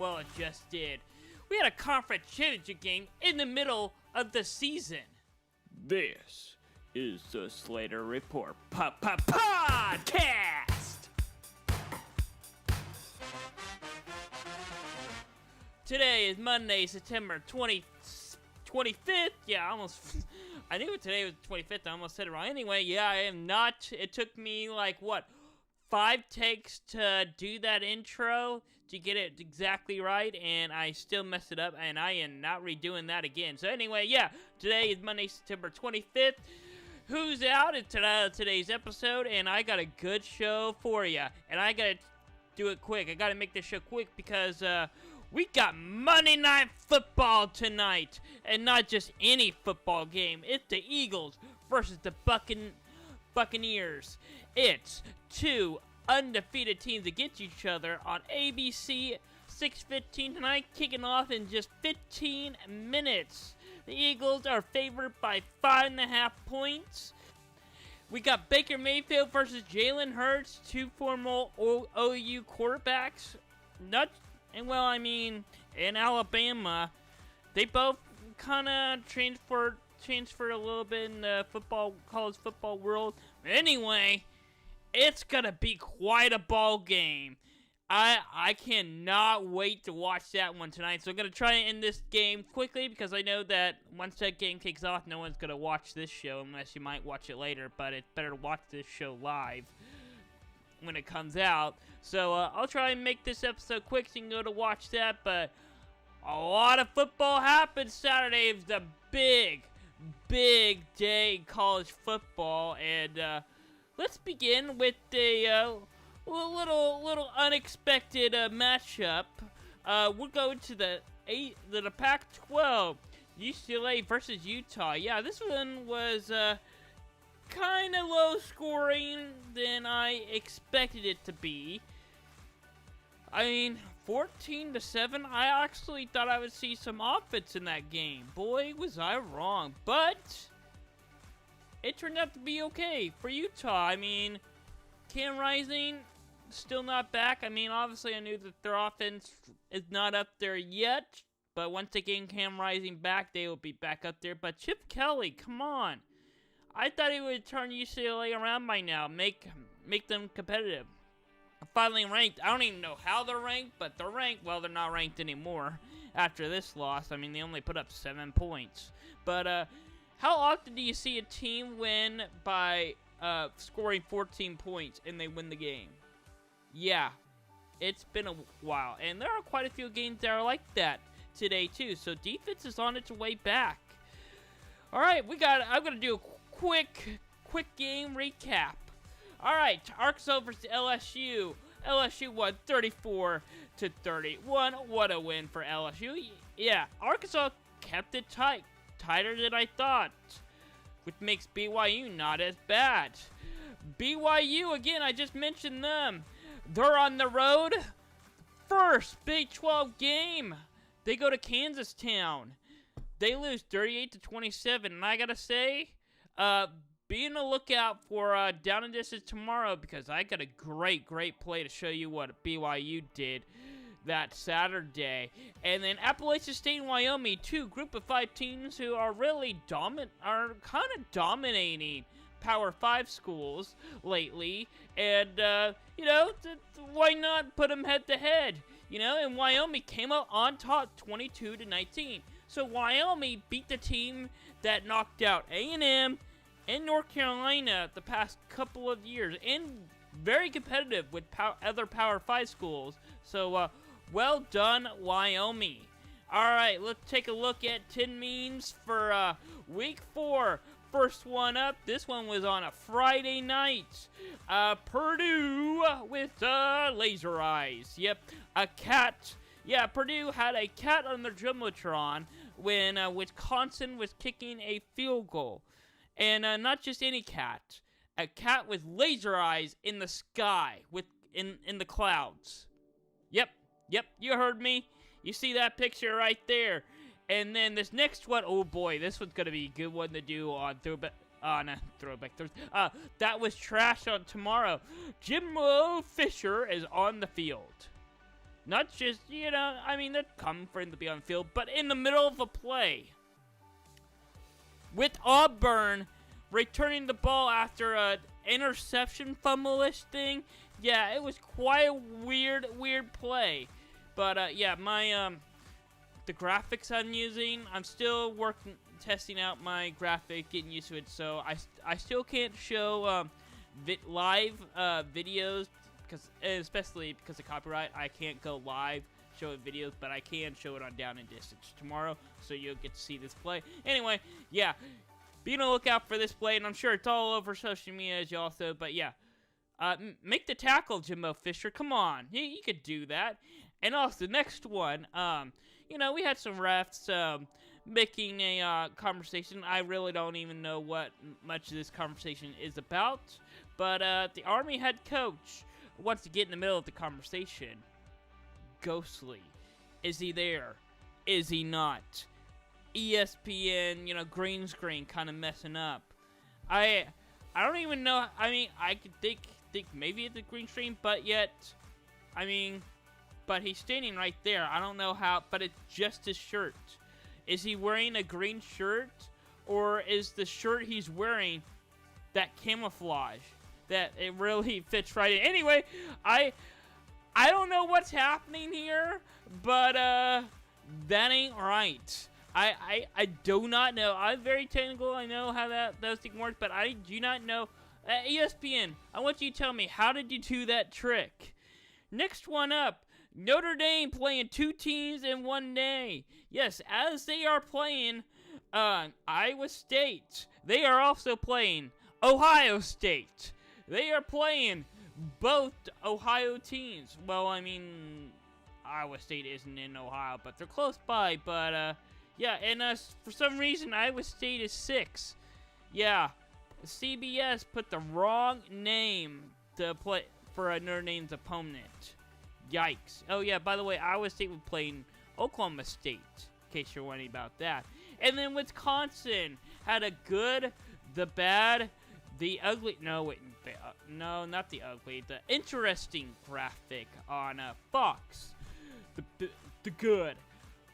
Well, it just did. We had a conference championship game in the middle of the season. This is the Slater Report podcast. Today is Monday, September 25th. Yeah, I knew today was the 25th. I almost said it wrong. Anyway, yeah, I am not. It took me like, 5 takes to do that intro to get it exactly right, and I still messed it up, and I am not redoing that again. So anyway, yeah, today is Monday, September 25th. Who's out in today's episode, and I got a good show for you, and I gotta do it quick. I gotta make this show quick because we got Monday Night Football tonight, and not just any football game. It's the Eagles versus the Buccaneers. It's two undefeated teams against each other on ABC 6:15 tonight, kicking off in just 15 minutes. The Eagles are favored by 5.5 points. We got Baker Mayfield versus Jalen Hurts, two former OU quarterbacks. In Alabama, they both kind of transferred a little bit in the college football world. Anyway, it's gonna be quite a ball game. I cannot wait to watch that one tonight. So I'm gonna try and end this game quickly because I know that once that game kicks off, no one's gonna watch this show unless you might watch it later. But it's better to watch this show live when it comes out. So I'll try and make this episode quick so you can go to watch that. But a lot of football happened Saturday. It was a big day in college football, and let's begin with a little unexpected matchup. We're going to the Pac-12, UCLA versus Utah. Yeah, this one was kind of low scoring than I expected it to be. 14-7. I actually thought I would see some offense in that game. Boy, was I wrong. But it turned out to be okay for Utah. Cam Rising still not back. Obviously I knew that their offense is not up there yet. But once they gain Cam Rising back, they will be back up there. But Chip Kelly, come on. I thought he would turn UCLA around by now. Make them competitive. Finally ranked. I don't even know how they're ranked, but they're ranked. Well, they're not ranked anymore after this loss. They only put up 7 points. But how often do you see a team win by scoring 14 points and they win the game? Yeah, it's been a while. And there are quite a few games that are like that today, too. So defense is on its way back. All right, I'm going to do a quick game recap. All right, Arkansas versus LSU. LSU won 34-31. What a win for LSU. Yeah, Arkansas kept it tight. Tighter than I thought. Which makes BYU not as bad. BYU, again, I just mentioned them. They're on the road. First Big 12 game. They go to Kansas Town. They lose 38-27. And I got to say, be on the lookout for Down and Distance tomorrow because I got a great play to show you what BYU did that Saturday. And then Appalachian State and Wyoming, two group of 5 teams who are really kind of dominating Power 5 schools lately. And, why not put them head to head? And Wyoming came out on top 22-19. So Wyoming beat the team that knocked out A&M in North Carolina the past couple of years, and very competitive with other Power 5 schools. So, well done, Wyoming. All right, let's take a look at 10 memes for Week 4. First one up, this one was on a Friday night. Purdue with laser eyes. Yep, a cat. Yeah, Purdue had a cat on their Jumbotron when Wisconsin was kicking a field goal. And not just any cat. A cat with laser eyes in the sky, in the clouds. Yep, you heard me. You see that picture right there. And then this next one, oh boy, this one's going to be a good one to do on Throwback Thursday. That was trash on tomorrow. Jimbo Fisher is on the field. Not just, I mean, they're coming for him to be on the field, but in the middle of a play. With Auburn returning the ball after an interception fumble-ish thing. Yeah, it was quite a weird play. But, yeah, the graphics I'm using, I'm still testing out my graphic, getting used to it, so I still can't show live videos, especially because of copyright. I can't go live show videos, but I can show it on Down and Distance tomorrow, so you'll get to see this play. Anyway, yeah, be on the lookout for this play, and I'm sure it's all over social media as you also, but yeah, make the tackle, Jimbo Fisher. Come on, you could do that. And also, next one, we had some refs making a conversation. I really don't even know what much of this conversation is about, but the Army head coach wants to get in the middle of the conversation. Ghostly. Is he there? Is he not? ESPN, green screen kind of messing up. I don't even know. I mean, I could think maybe it's a green screen, but yet, but he's standing right there. I don't know how, but it's just his shirt. Is he wearing a green shirt, or is the shirt he's wearing that camouflage that it really fits right in? Anyway, I don't know what's happening here, but that ain't right. I do not know. I'm very technical. I know how those things work, but I do not know. ESPN, I want you to tell me, how did you do that trick? Next one up, Notre Dame playing 2 teams in one day. Yes, as they are playing Iowa State, they are also playing Ohio State. They are playing both Ohio teams. Well, Iowa State isn't in Ohio, but they're close by. But, yeah, and for some reason, Iowa State is 6. Yeah, CBS put the wrong name to play for Notre Dame's opponent. Yikes. Oh, yeah, by the way, Iowa State would play in Oklahoma State, in case you're wondering about that. And then Wisconsin had a good, the bad, the ugly, no, not the ugly, the interesting graphic on Fox. The good.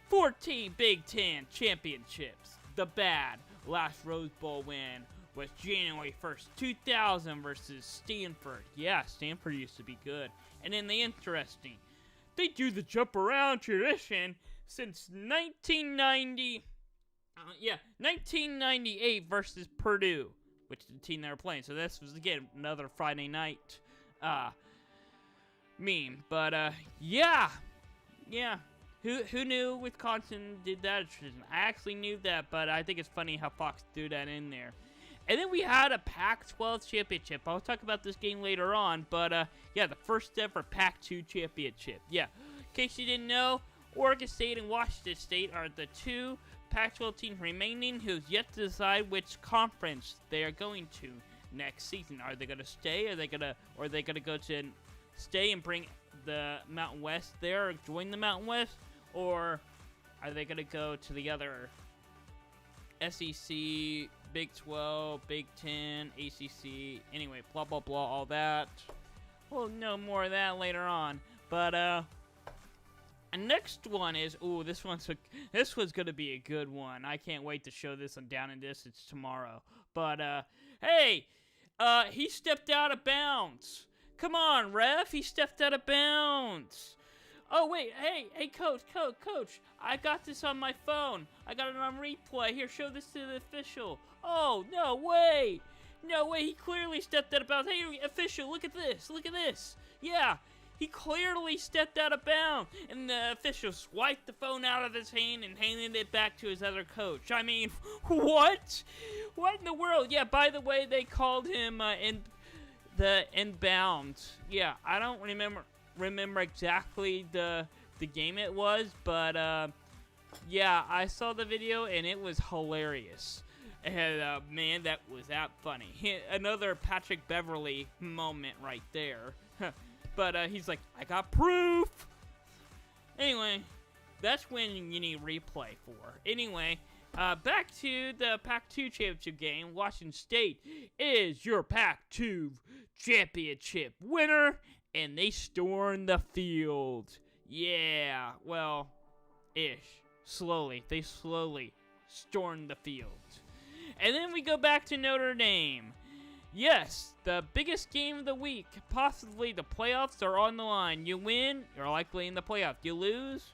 14 Big Ten championships. The bad. Last Rose Bowl win was January 1st, 2000 versus Stanford. Yeah, Stanford used to be good. And then the interesting, they do the jump around tradition since 1998 versus Purdue, which is the team they were playing. So this was, again, another Friday night meme. But, yeah. Who knew Wisconsin did that? I actually knew that, but I think it's funny how Fox threw that in there. And then we had a Pac-12 championship. I'll talk about this game later on, but, yeah, the first ever Pac-2 championship. Yeah, in case you didn't know, Oregon State and Washington State are the 2 Pac-12 teams remaining who's yet to decide which conference they are going to next season. Are they going to stay? Or are they going to go to stay and bring the Mountain West there, or join the Mountain West? Or are they going to go to the other SEC, Big 12, Big 10, ACC, anyway, blah, blah, blah, all that. We'll know more of that later on. But, and next one is, this one's going to be a good one. I can't wait to show this on Down and Distance tomorrow. But, hey, he stepped out of bounds. Come on, ref, he stepped out of bounds. Oh, wait, hey, coach, I got this on my phone. I got it on replay. Here, show this to the official. Oh, no way, he clearly stepped out of bounds. Hey, official, look at this. Yeah, he clearly stepped out of bounds. And the official swiped the phone out of his hand and handed it back to his other coach. I mean, what? What in the world? Yeah, by the way, they called him inbound. Yeah, I don't remember exactly the game it was, but yeah, I saw the video and it was hilarious. And man, that was funny. Another Patrick Beverly moment right there. But he's like, I got proof. Anyway, that's when you need replay for. Anyway, back to the Pac-2 championship game. Washington State is your Pac-2 championship winner, and they stormed the field. Yeah, well, ish. Slowly. They slowly stormed the field. And then we go back to Notre Dame. Yes, the biggest game of the week. Possibly the playoffs are on the line. You win, you're likely in the playoffs. You lose,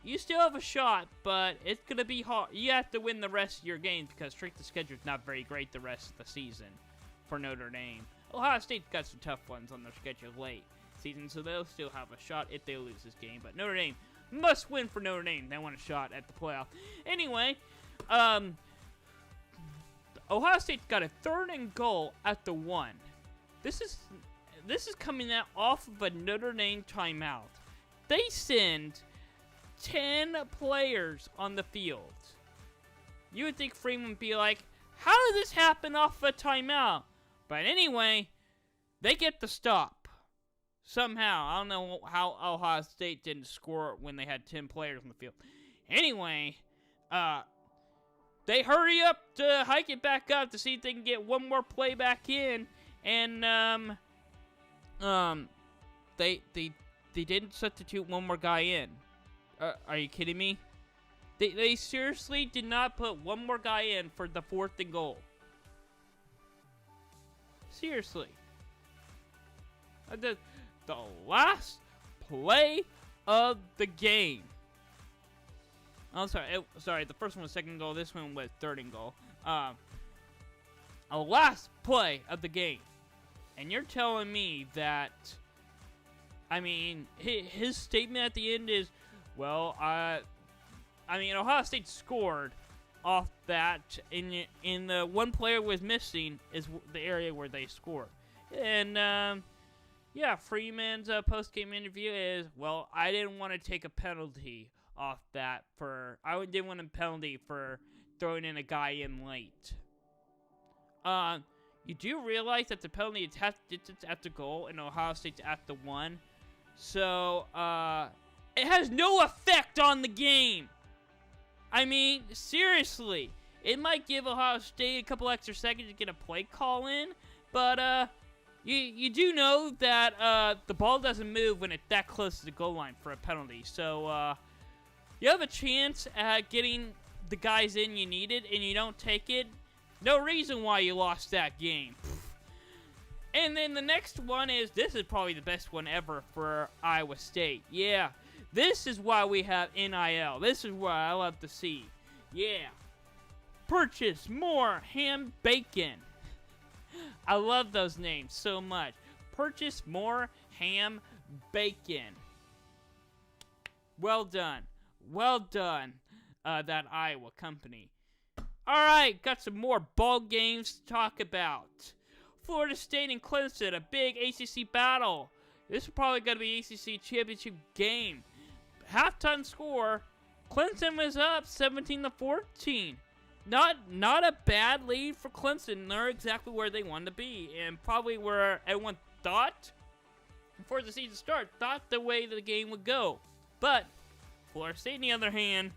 you still have a shot, but it's going to be hard. You have to win the rest of your games because strength of schedule is not very great the rest of the season for Notre Dame. Ohio State's got some tough ones on their schedule late season, so they'll still have a shot if they lose this game. But Notre Dame must win for Notre Dame. They want a shot at the playoff. Anyway, Ohio State's got a 3rd and goal at the 1. This is coming out off of a Notre Dame timeout. They send 10 players on the field. You would think Freeman would be like, how did this happen off a timeout? But anyway, they get the stop. Somehow. I don't know how Ohio State didn't score when they had 10 players on the field. Anyway, they hurry up to hike it back up to see if they can get one more play back in. And, they didn't substitute one more guy in. Are you kidding me? They seriously did not put one more guy in for the 4th and goal. Seriously. The last play of the game. Oh, sorry. The first one was 2nd goal. This one was 3rd and goal. A last play of the game. And you're telling me that, I mean, his statement at the end is, well, Ohio State scored off that, in the one player was missing is the area where they scored. And, yeah, Freeman's post-game interview is, well, I didn't want to take a penalty off that I didn't want a penalty for throwing in a guy in late. You do realize that the penalty is half distance at the goal and Ohio State's at the 1. So, it has no effect on the game. I mean, seriously. It might give Ohio State a couple extra seconds to get a play call in, but, you do know that, the ball doesn't move when it's that close to the goal line for a penalty. So, you have a chance at getting the guys in you needed, and you don't take it. No reason why you lost that game. And then the next one this is probably the best one ever for Iowa State. Yeah, this is why we have NIL. This is what I love to see. Yeah. Purchase more ham bacon. I love those names so much. Purchase more ham bacon. Well done. Well done, that Iowa company. Alright, got some more ball games to talk about. Florida State and Clemson, a big ACC battle. This is probably going to be ACC championship game. Halftime score, Clemson was up 17-14. Not a bad lead for Clemson. They're exactly where they wanted to be, and probably where everyone thought, before the season started, thought the way the game would go. But Florida State, on the other hand,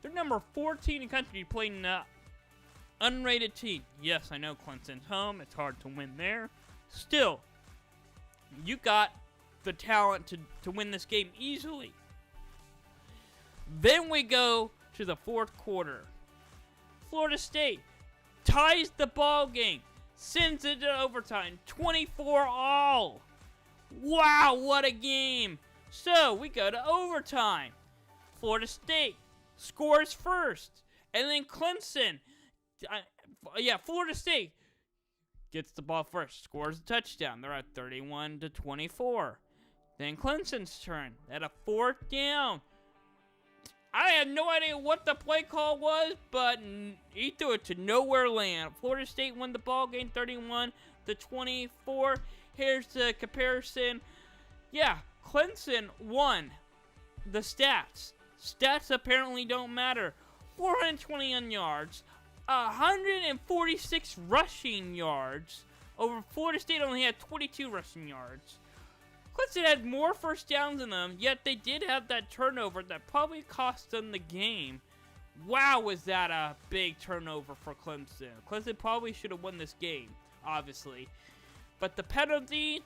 they're number 14 in the country playing an unrated team. Yes, I know Clemson's home. It's hard to win there. Still, you got the talent to win this game easily. Then we go to the 4th quarter. Florida State ties the ball game, sends it to overtime, 24-all. Wow, what a game. So, we go to overtime. Florida State scores first. And then Clemson, Florida State gets the ball first, scores a touchdown. They're at 31-24. Then Clemson's turn at a 4th down. I had no idea what the play call was, but he threw it to nowhere land. Florida State won the ball game 31-24. Here's the comparison. Yeah, Clemson won. The stats. Stats apparently don't matter. 421 yards, 146 rushing yards. Over Florida State only had 22 rushing yards. Clemson had more first downs than them, yet they did have that turnover that probably cost them the game. Wow, was that a big turnover for Clemson. Clemson probably should have won this game, obviously. But the penalty,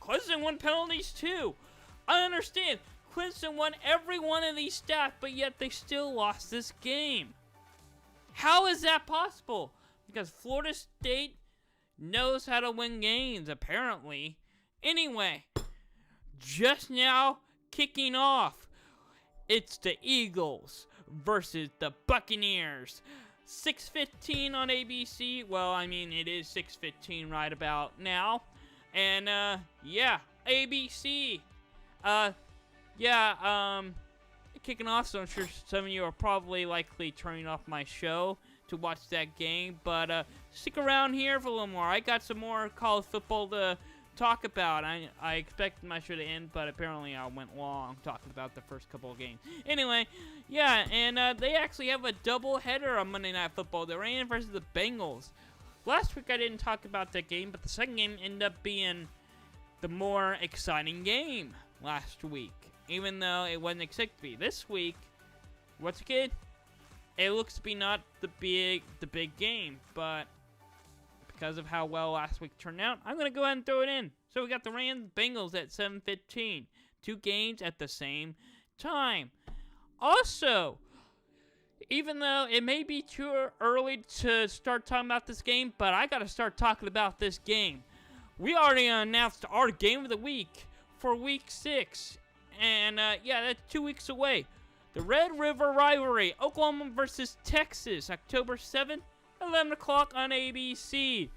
Clemson won penalties too. I understand. Clemson won every one of these stats, but yet they still lost this game. How is that possible? Because Florida State knows how to win games, apparently. Anyway, just now kicking off, it's the Eagles versus the Buccaneers. 6:15 on ABC. Well, I mean, it is 6:15 right about now. And, yeah, ABC. Kicking off, so I'm sure some of you are probably likely turning off my show to watch that game. But, stick around here for a little more. I got some more college football to talk about. I expected my show to end, but apparently I went long talking about the first couple of games. Anyway, yeah, and they actually have a double-header on Monday Night Football. The Rams versus the Bengals. Last week I didn't talk about that game, but the second game ended up being the more exciting game last week, even though it wasn't expected to be. This week, once again, it looks to be not the big game, but because of how well last week turned out, I'm going to go ahead and throw it in. So we got the Rams-Bengals at 7:15. Two games at the same time. Also, even though it may be too early to start talking about this game, but I got to start talking about this game. We already announced our game of the week for Week 6. And, yeah, that's 2 weeks away. The Red River Rivalry, Oklahoma versus Texas, October 7th. 11 o'clock on ABC.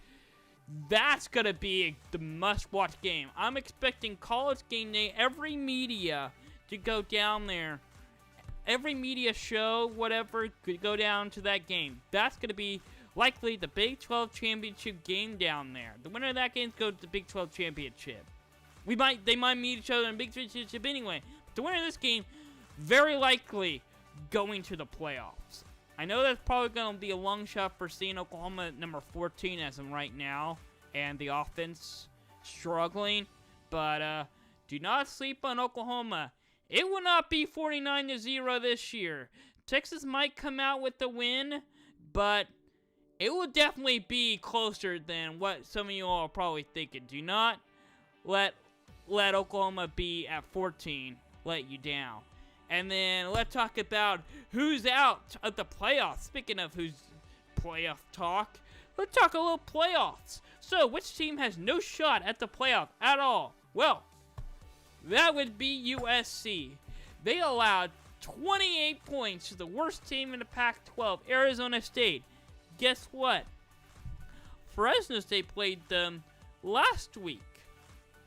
That's going to be the must-watch game. I'm expecting College Game Day, every media to go down there. Every media show, whatever, could go down to that game. That's going to be likely the Big 12 Championship game down there. The winner of that game goes to the Big 12 Championship. They might meet each other in Big 12 Championship anyway. But the winner of this game, very likely going to the playoffs. I know that's probably going to be a long shot for seeing Oklahoma at number 14 as of right now, and the offense struggling, but do not sleep on Oklahoma. It will not be 49-0 this year. Texas might come out with the win, but it will definitely be closer than what some of you all are probably thinking. Do not let Oklahoma be at 14 let you down. And then let's talk about who's out of the playoffs. Speaking of who's playoff talk, let's talk a little playoffs. So, which team has no shot at the playoff at all? Well, that would be USC. They allowed 28 points to the worst team in the Pac-12, Arizona State. Guess what? Fresno State played them last week.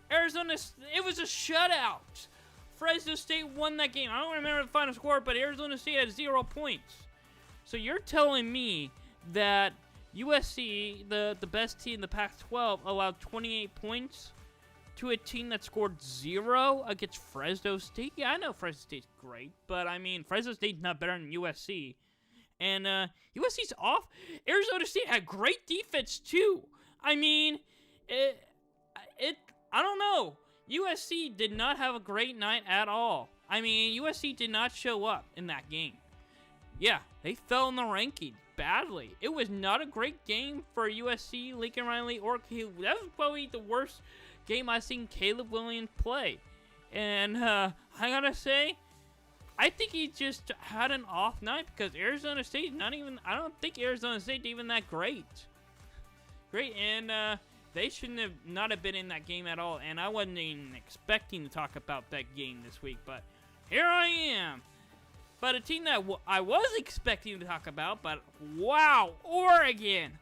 It was a shutout. Fresno State won that game. I don't remember the final score, but Arizona State had 0 points. So you're telling me that USC, the best team in the Pac-12, allowed 28 points to a team that scored 0 against Fresno State? Yeah, I know Fresno State's great, but I mean, Fresno State's not better than USC. And USC's off. Arizona State had great defense, too. I mean, I don't know. USC did not have a great night at all. I mean, USC did not show up in that game. Yeah, they fell in the rankings badly. It was not a great game for USC, Lincoln Riley, or Caleb. That was probably the worst game I've seen Caleb Williams play. And I gotta say, I think he just had an off night because Arizona State I don't think Arizona State even that great. And they shouldn't have not have been in that game at all, and I wasn't even expecting to talk about that game this week, but here I am. But a team that I was expecting to talk about, but wow, Oregon,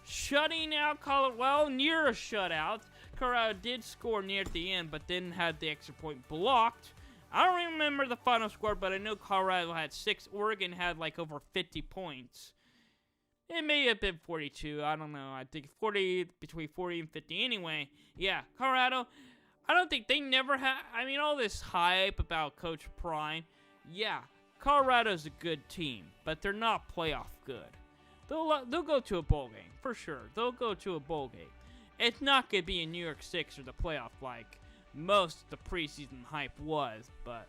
shutting out Colorado, well, near a shutout. Colorado did score near at the end, but didn't have the extra point blocked. I don't remember the final score, but I know Colorado had 6. Oregon had like over 50 points. It may have been 42. I don't know. I think between 40 and 50. Anyway, yeah, Colorado. I don't think they never had. I mean, all this hype about Coach Prime. Yeah, Colorado's a good team, but they're not playoff good. They'll go to a bowl game for sure. They'll go to a bowl game. It's not gonna be in New York Six or the playoff like most of the preseason hype was. But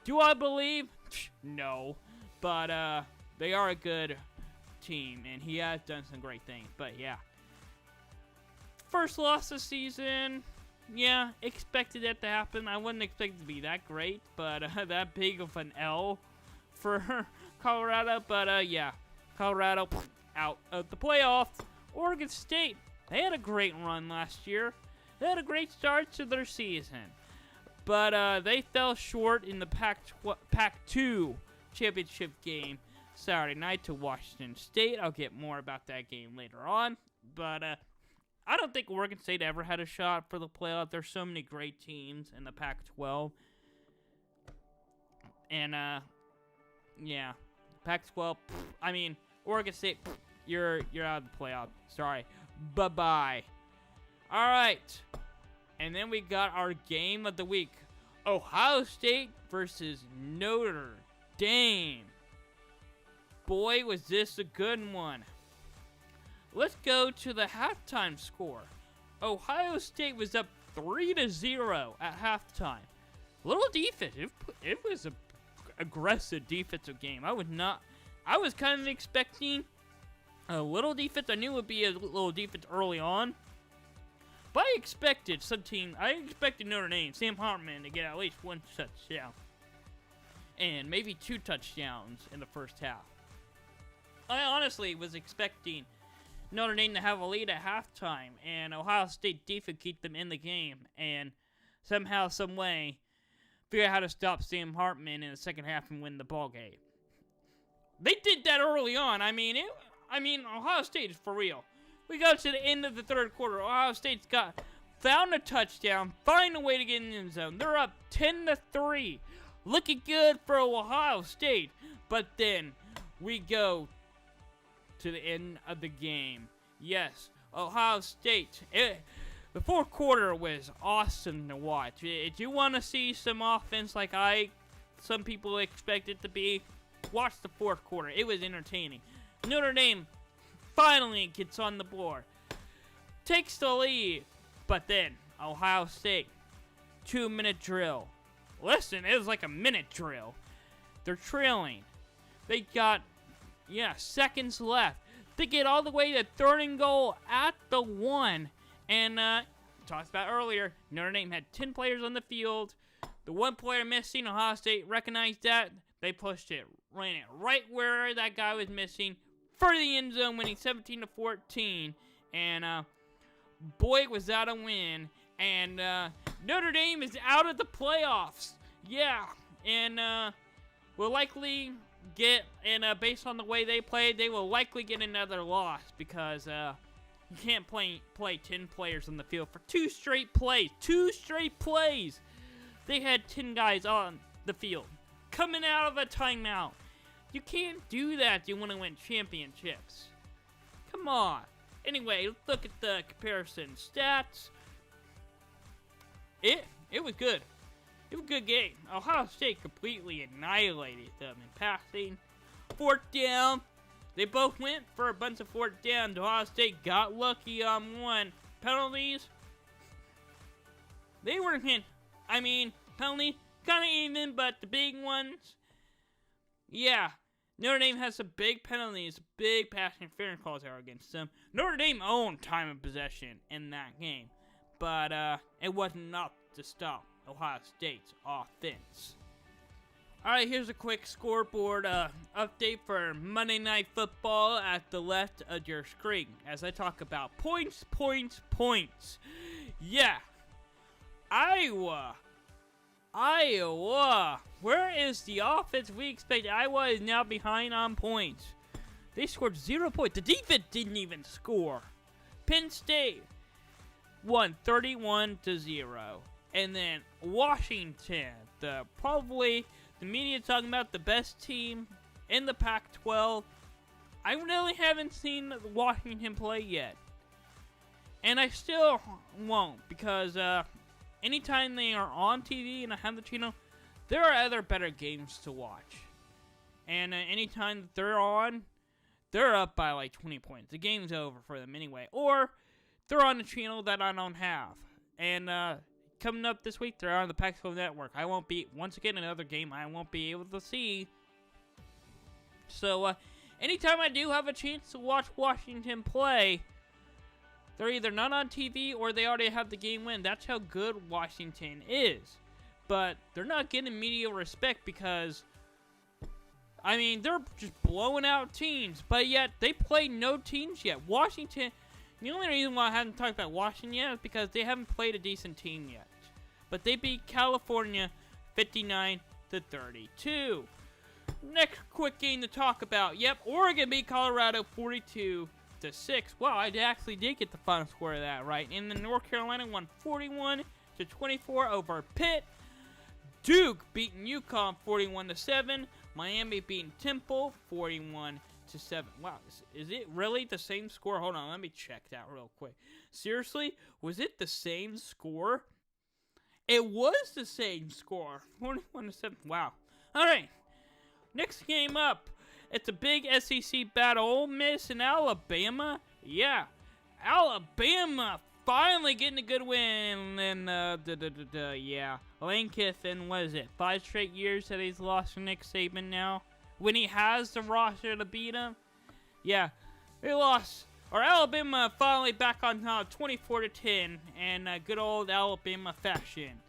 do I believe? No. But they are a good team, and he has done some great things. But yeah, first loss this season. yeah, expected that to happen. I wouldn't expect it to be that great, but that big of an L for Colorado. But yeah, Colorado out of the playoffs. Oregon State, they had a great run last year. They had a great start to their season. But they fell short in the Pac-2 championship game Saturday night to Washington State. I'll get more about that game later on. But I don't think Oregon State ever had a shot for the playoff. There's so many great teams in the Pac-12. And, yeah. Pac-12, I mean, Oregon State, you're out of the playoff. Sorry. Bye-bye. All right. And then we got our game of the week. Ohio State versus Notre Dame. Boy, was this a good one. Let's go to the halftime score. Ohio State was up 3-0 at halftime. Little defense. It was an aggressive defensive game. I was kind of expecting a little defense. I knew it would be a little defense early on. But I expected Notre Dame, Sam Hartman, to get at least one touchdown. And maybe 2 touchdowns in the first half. I honestly was expecting Notre Dame to have a lead at halftime, and Ohio State defense keep them in the game, and somehow, some way, figure out how to stop Sam Hartman in the second half and win the ball game. They did that early on. I mean, Ohio State is for real. We go to the end of the third quarter. Ohio State's found a touchdown, find a way to get in the end zone. They're up 10-3, looking good for Ohio State. But then we go to the end of the game. Yes, Ohio State. The fourth quarter was awesome to watch. If you want to see some offense like some people expect it to be, watch the fourth quarter. It was entertaining. Notre Dame finally gets on the board, takes the lead, but then Ohio State, 2-minute drill. Listen, it was like a minute drill. They're trailing. They got, seconds left. They get all the way to 3rd and goal at the 1. And, talked about earlier, Notre Dame had 10 players on the field. The one player missing, Ohio State recognized that. They pushed it, ran it right where that guy was missing for the end zone, winning 17-14. And, boy, was that a win. And, Notre Dame is out of the playoffs. Yeah. And, will likely get, and based on the way they played, they will likely get another loss because you can't play 10 players on the field for 2 straight plays. 2 straight plays. They had 10 guys on the field coming out of a timeout. You can't do that if you want to win championships. Come on. Anyway, let's look at the comparison stats. It was good. It was a good game. Ohio State completely annihilated them in passing. 4th down. They both went for a bunch of 4th down. Ohio State got lucky on one. Penalties. They weren't hit. Penalty kind of even, but the big ones. Yeah. Notre Dame has some big penalties, big pass interference calls out against them. Notre Dame owned time of possession in that game, but it wasn't enough to stop Ohio State's offense. All right, here's a quick scoreboard update for Monday Night Football at the left of your screen as I talk about points. Yeah, Iowa. Where is the offense we expect? Iowa is now behind on points. They scored 0 points. The defense didn't even score. Penn State won 31-0. And then Washington, probably the media talking about the best team in the Pac-12. I really haven't seen Washington play yet. And I still won't because anytime they are on TV and I have the channel, there are other better games to watch. And anytime that they're on, they're up by like 20 points. The game's over for them anyway. Or they're on a channel that I don't have. And coming up this week, they're on the Pac-12 network. Once again, another game I won't be able to see. So, anytime I do have a chance to watch Washington play, They're either not on TV or they already have the game win. That's how good Washington is. But they're not getting media respect because, I mean, they're just blowing out teams. But yet, they play no teams yet. Washington, the only reason why I haven't talked about Washington yet is because they haven't played a decent team yet. But they beat California 59-32. Next quick game to talk about. Yep, Oregon beat Colorado 42-6. Wow, I actually did get the final score of that right. And then North Carolina won 41-24 over Pitt. Duke beating UConn 41-7. Miami beating Temple 41-7. Wow, is it really the same score? Hold on, let me check that real quick. Seriously, was it the same score? It was the same score, 41-7. Wow. All right, next game up. It's a big SEC battle. Ole Miss and Alabama. Yeah, Alabama finally getting a good win. And yeah, Lane Kiffin, what is it? 5 straight years that he's lost to Nick Saban now. When he has the roster to beat him, yeah, they lost. Or Alabama finally back on top, 24-10, and good old Alabama fashion.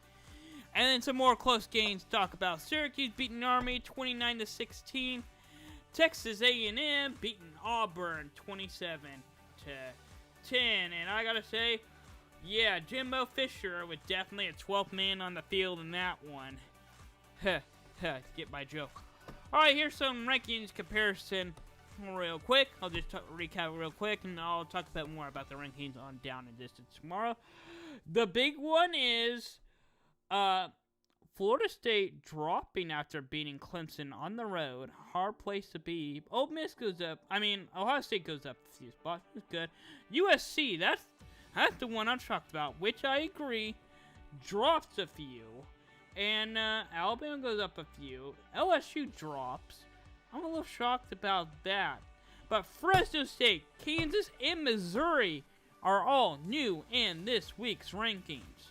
And then some more close games to talk about. Syracuse beating Army 29-16. Texas A&M beating Auburn 27-10. And I gotta say, yeah, Jimbo Fisher was definitely a 12th man on the field in that one. Get my joke. Alright, here's some rankings comparison real quick. I'll just recap real quick, and I'll talk about more about the rankings on Down and Distance tomorrow. The big one is Florida State dropping after beating Clemson on the road. Hard place to be. Ole Miss goes up. I mean, Ohio State goes up a few spots. It's good. USC, that's the one I'm shocked about, which I agree, drops a few. And Alabama goes up a few. LSU drops. I'm a little shocked about that. But Fresno State, Kansas, and Missouri are all new in this week's rankings.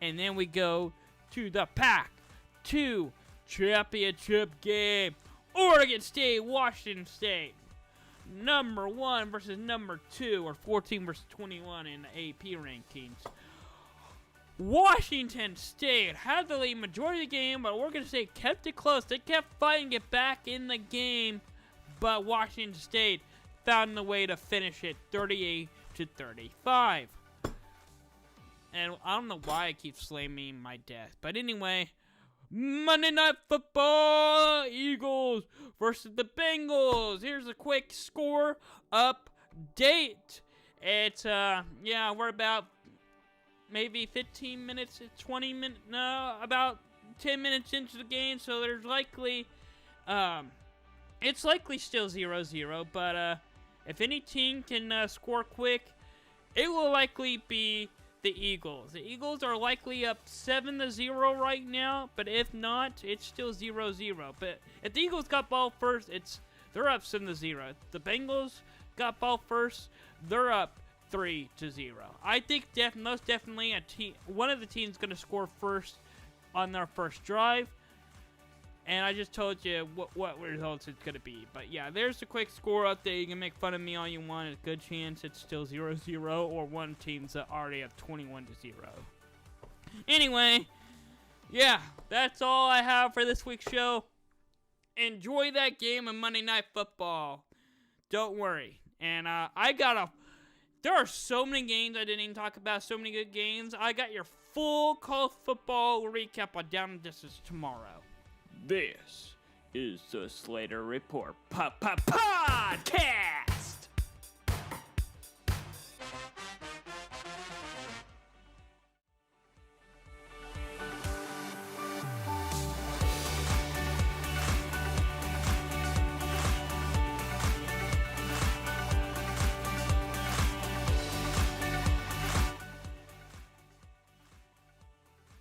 And then we go to the Pac-2 championship game. Oregon State, Washington State. Number 1 versus number 2, or 14 versus 21 in the AP rankings. Washington State had the lead majority of the game, but Oregon State kept it close. They kept fighting to get back in the game, but Washington State found a way to finish it 38-35. And I don't know why I keep slamming my death. But anyway, Monday Night Football, Eagles versus the Bengals. Here's a quick score update. It's, yeah, we're about maybe 15 minutes, 20 minutes, no, about 10 minutes into the game. So there's likely, it's likely still 0-0. But if any team can score quick, it will likely be the Eagles. The Eagles are likely up 7-0 right now, but if not, it's still 0-0. But if the Eagles got ball first, they're up 7-0. The Bengals got ball first, they're up 3-0. I think most definitely one of the teams going to score first on their first drive. And I just told you what results it's going to be. But yeah, there's a quick score update. You can make fun of me all you want. It's a good chance it's still 0-0, or one team's already up 21-0. Anyway, yeah, that's all I have for this week's show. Enjoy that game of Monday Night Football. Don't worry. And there are so many games I didn't even talk about. So many good games. I got your full college football recap on Down and Distance tomorrow. This is the Slater Report Podcast.